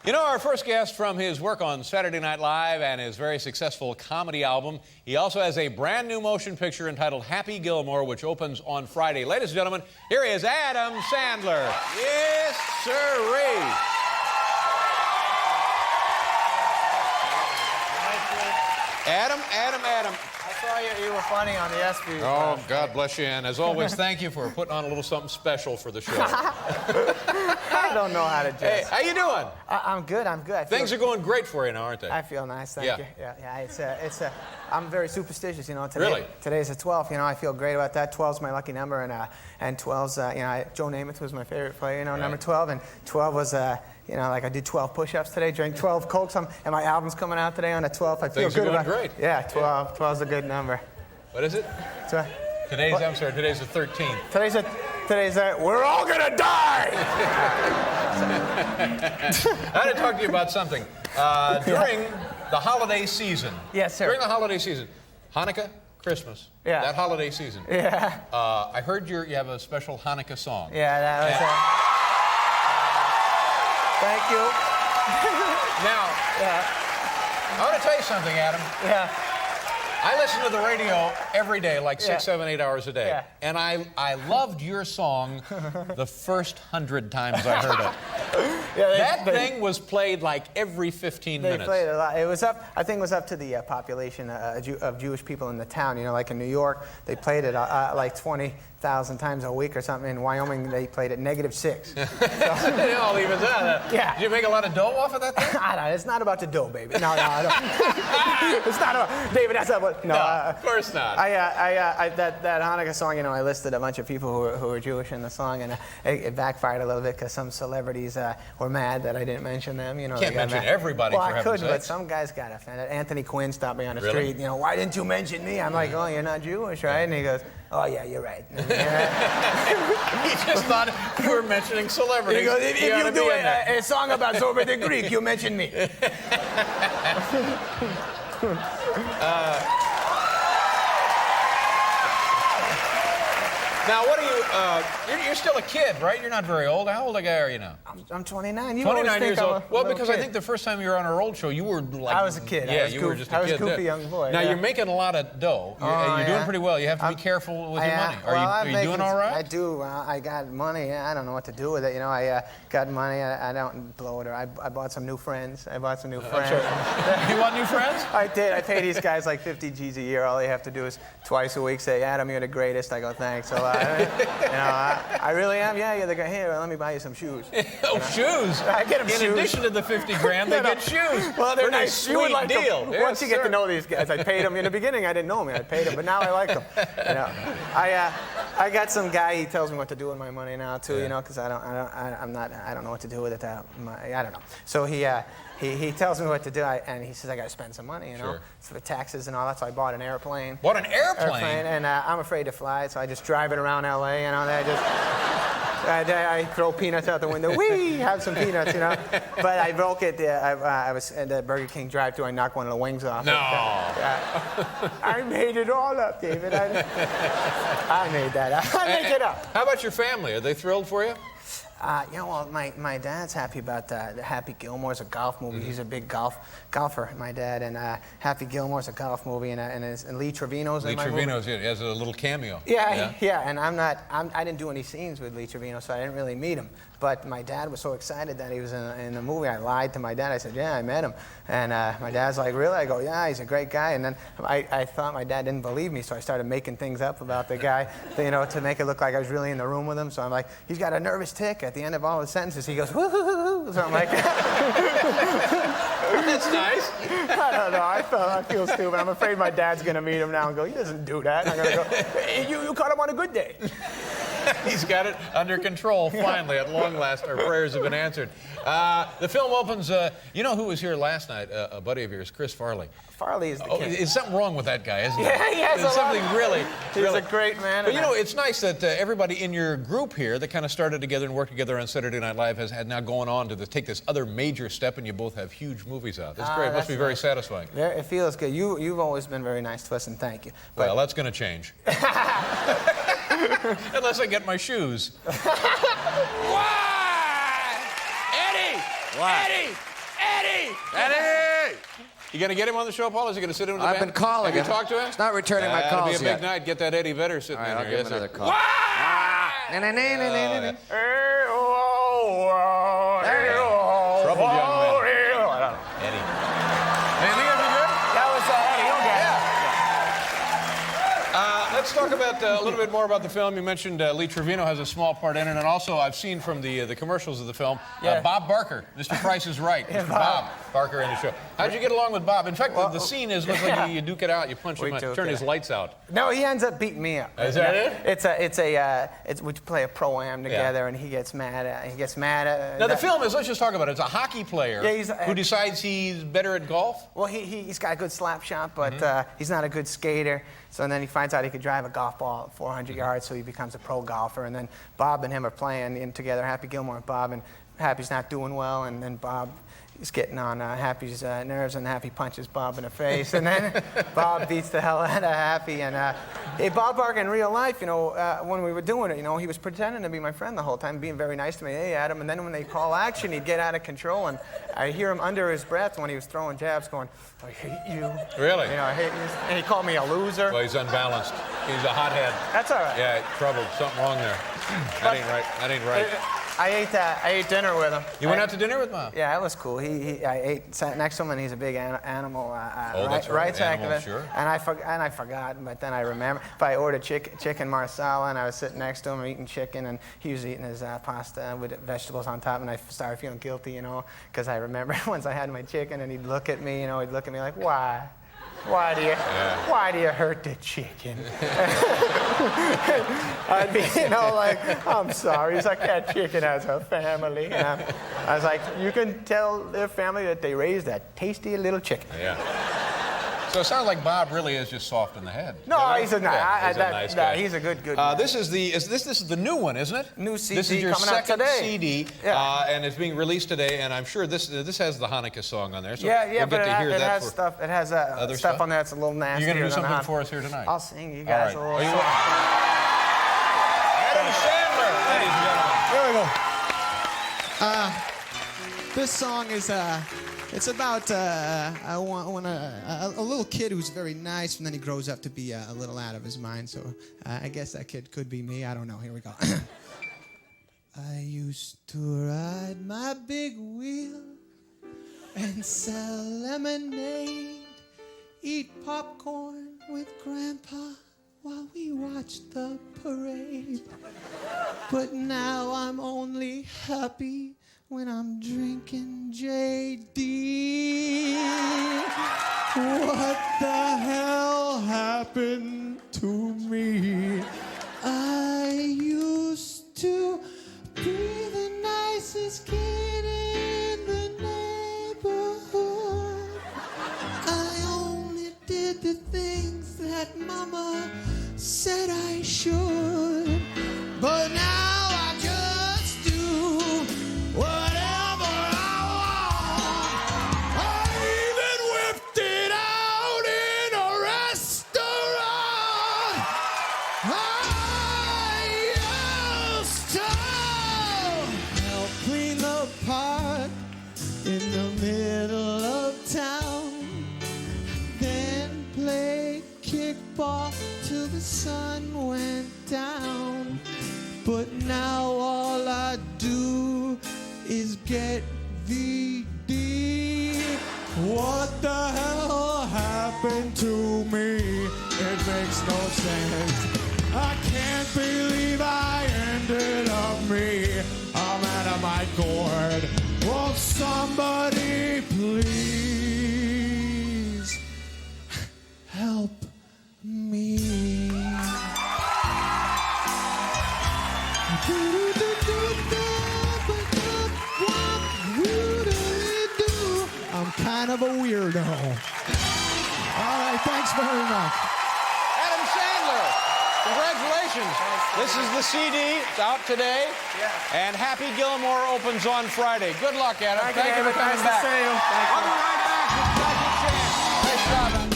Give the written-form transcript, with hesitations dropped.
You know, our first guest, from his work on Saturday Night Live and his very successful comedy album, he also has a brand new motion picture entitled Happy Gilmore, which opens on Friday. Ladies and gentlemen, here is Adam Sandler. Yes, sirree. Adam. I saw you were funny on the ESPY. Oh, God bless you. And as always, thank you for putting on a little something special for the show. I don't know how to dress. Hey, how you doing? I'm good. Things are going great for you now, aren't they? I feel nice, thank Yeah. you. Yeah. I'm very superstitious, you know. Really? Today's the 12th, you know. I feel great about that. 12's my lucky number, and 12's, Joe Namath was my favorite player, you know, right. number 12, and 12 was, like I did 12 push-ups today, drank 12 Cokes, and my album's coming out today on the 12th. I feel Things are good going about great. Yeah, 12. 12's a good number. What is it? So, Today's the 13th. Today's we're all gonna die! I had to talk to you about something. During the holiday season. Yes, sir. During the holiday season. Hanukkah, Christmas. Yeah. That holiday season. Yeah. I heard you have a special Hanukkah song. Yeah, that was Thank you. Now, Yeah. I want to tell you something, Adam. Yeah. I listen to the radio every day, like 6, 7, 8 hours a day. Yeah. And I loved your song the first 100 times I heard it. Yeah, That thing was played like every 15 minutes. They played it a lot. It was up. I think it was up to the population of Jewish people in the town. You know, like in New York, they played it like 20,000 times a week or something. In Wyoming, they played it -6. It all evens out. Yeah. Did you make a lot of dough off of that thing? I don't. It's not about the dough, baby. No, I don't. It's not about David. That's not what. No, of course not. That Hanukkah song. You know, I listed a bunch of people who were Jewish in the song, and it backfired a little bit because some celebrities were mad that I didn't mention them. You know, Can't they got mention mad. everybody. Well, for I heaven's could, but sakes. some guys got offended. Anthony Quinn stopped me on the Really? street. You know, why didn't you mention me? I'm like, oh, you're not Jewish, right? And he goes, oh yeah, you're right. He just thought you were mentioning celebrities. He goes, if You ought you to do be in there. a song about Zorba the Greek, you mention me. Now, what are you? You're still a kid, right? You're not very old. How old a guy are you now? I'm 29. You 29 always think years I'm old. a Well, little because I kid. think the first time you were on our old show, you were like... I was a kid. Yeah, you were just a kid. I was a goofy then. young boy. Now, yeah. you're making a lot of dough. You're doing pretty well. You have to be careful with your money. Are you doing all right? I do. I got money. I don't know what to do with it. You know, I got money. I don't blow it. I bought some new friends. You want new friends? I did. I pay these guys like 50 G's a year. All they have to do is twice a week say, Adam, you're the greatest. I go, thanks a lot. I really am. Yeah, you're the guy. Here, let me buy you some shoes. Oh, shoes? I get them shoes. In addition to the 50 grand, they get shoes. Well, they're Pretty nice. sweet You would like deal. them. Yes, Once you get sir. to know these guys, I paid them. In the beginning, I didn't know them. I paid them, but now I like them. You know, I got some guy. He tells me what to do with my money now too. Yeah. You know, because I don't know what to do with it. I don't know. So he tells me what to do, and he says I got to spend some money. You know, Sure. for taxes and all that. So I bought an airplane. Bought an airplane? And I'm afraid to fly, so I just drive it around LA. You know, I throw peanuts out the window. Whee! Have some peanuts, you know. But I broke it. I was at the Burger King drive-thru. I knocked one of the wings off. No. I made it all up, David. I made that up. I made it up. How about your family? Are they thrilled for you? Well, my dad's happy about the Happy Gilmore's a golf movie. He's a big golfer, my dad, and Happy Gilmore's a golf movie, and Lee Trevino's in my movie. Lee Trevino's, yeah, he has a little cameo. Yeah, and I didn't do any scenes with Lee Trevino, so I didn't really meet him. But my dad was so excited that he was in the movie. I lied to my dad. I said, yeah, I met him. And my dad's like, really? I go, yeah, he's a great guy. And then I thought my dad didn't believe me, so I started making things up about the guy, you know, to make it look like I was really in the room with him. So I'm like, he's got a nervous tick. At the end of all his sentences, he goes, woo-hoo-hoo-hoo, something like that. That's nice. I don't know. I feel stupid. I'm afraid my dad's going to meet him now and go, he doesn't do that. And I'm going to go, hey, you caught him on a good day. He's got it under control, finally, at long last. Our prayers have been answered. The film opens, you know who was here last night? A buddy of yours, Chris Farley. Farley is the king. Is something wrong with that guy, isn't Yeah, there? he has There's a lot. something really... He's a great man. But you know, it's nice that everybody in your group here that kind of started together and worked together on Saturday Night Live has had now going on to take this other major step, and you both have huge movies out. It's great. It must be very satisfying. Yeah, it feels good. You've always been very nice to us, and thank you. But Well, that's going to change. Unless I get my shoes. Why? Eddie! What? Eddie! Eddie! Eddie! You going to get him on the show, Paul? Is he going to sit in with the band? I've been calling him. Have you talked to him? He's not returning my calls It'll be a big yet. night. Get that Eddie Vedder sitting All right, in I'll here. give him another call. Troubled young man. Eddie. Anything else you good? That was Eddie. Let's talk about a little bit more about the film. You mentioned Lee Trevino has a small part in it, and also I've seen from the commercials of the film, Bob Barker, Mr. Price is Right. Mr. Bob Barker in the show. How'd you get along with Bob? In fact, the scene looks like you duke it out, you punch him, turn his lights out. No, he ends up beating me up. Is that it? We play a pro-am together, and he gets mad at. Now the film is, let's just talk about it. It's a hockey player who decides he's better at golf. Well, he's got a good slap shot, but he's not a good skater. So then he finds out he could drive a golf ball 400 yards, so he becomes a pro golfer. And then Bob and him are playing together, Happy Gilmore and Bob, and Happy's not doing well, and then Bob is getting on Happy's nerves, and Happy punches Bob in the face, and then Bob beats the hell out of Happy. And Bob Barker in real life, when we were doing it, he was pretending to be my friend the whole time, being very nice to me. Hey, Adam. And then when they call action, he'd get out of control, and I hear him under his breath when he was throwing jabs, going, "I hate you." Really? I hate you. And he called me a loser. Well, he's unbalanced. He's a hothead. That's all right. Yeah, troubled. Something wrong there. That ain't right. That ain't right. I ate dinner with him. You went out to dinner with Bob? Yeah, it was cool. I sat next to him, and he's a big animal that's right. rights Animal, activist. sure. And I forgot, but then I remember. But I ordered chicken marsala, and I was sitting next to him eating chicken, and he was eating his pasta with vegetables on top, and I started feeling guilty, because I remember once I had my chicken, and he'd look at me, he'd look at me like, why? Why do you hurt the chicken? I'd be, like, I'm sorry. He's like, that chicken has a family. And I was like, you can tell their family that they raised a tasty little chicken. Yeah. So it sounds like Bob really is just soft in the head. No, he's a nice guy. He's a good guy. This is the new one, isn't it? New CD This is your coming out second today. CD, and it's being released today. And I'm sure this has the Hanukkah song on there. So Yeah, we'll but get to hear it that has stuff. It has other stuff on there that's a little nasty. You're gonna do something for us here tonight. I'll sing you guys All a right. little. Adam Sandler, ladies and gentlemen. Here we go. This song is it's about a little kid who's very nice, and then he grows up to be a little out of his mind. So I guess that kid could be me. I don't know. Here we go. I used to ride my big wheel and sell lemonade, eat popcorn with Grandpa while we watched the parade. But now I'm only happy when I'm drinking JD. What the hell happened to me? I used to be the nicest kid in the neighborhood. I only did the things that Mama said I should. But now I just do whatever I want. I even whipped it out in a restaurant. I used to help clean the park in the middle of town, then play kickball till the sun went down. But now all I do is get VD. What the hell happened to me? It makes no sense. I can't believe I ended up me. I'm out of my gourd. Won't somebody please help me? I'm kind of a weirdo. All right, thanks very much. Adam Sandler, congratulations. This is the CD. It's out today. And Happy Gilmore opens on Friday. Good luck, Adam. Thank you for coming back. Nice to see you. Thank you. I'll be right back with Second Chance. Nice job.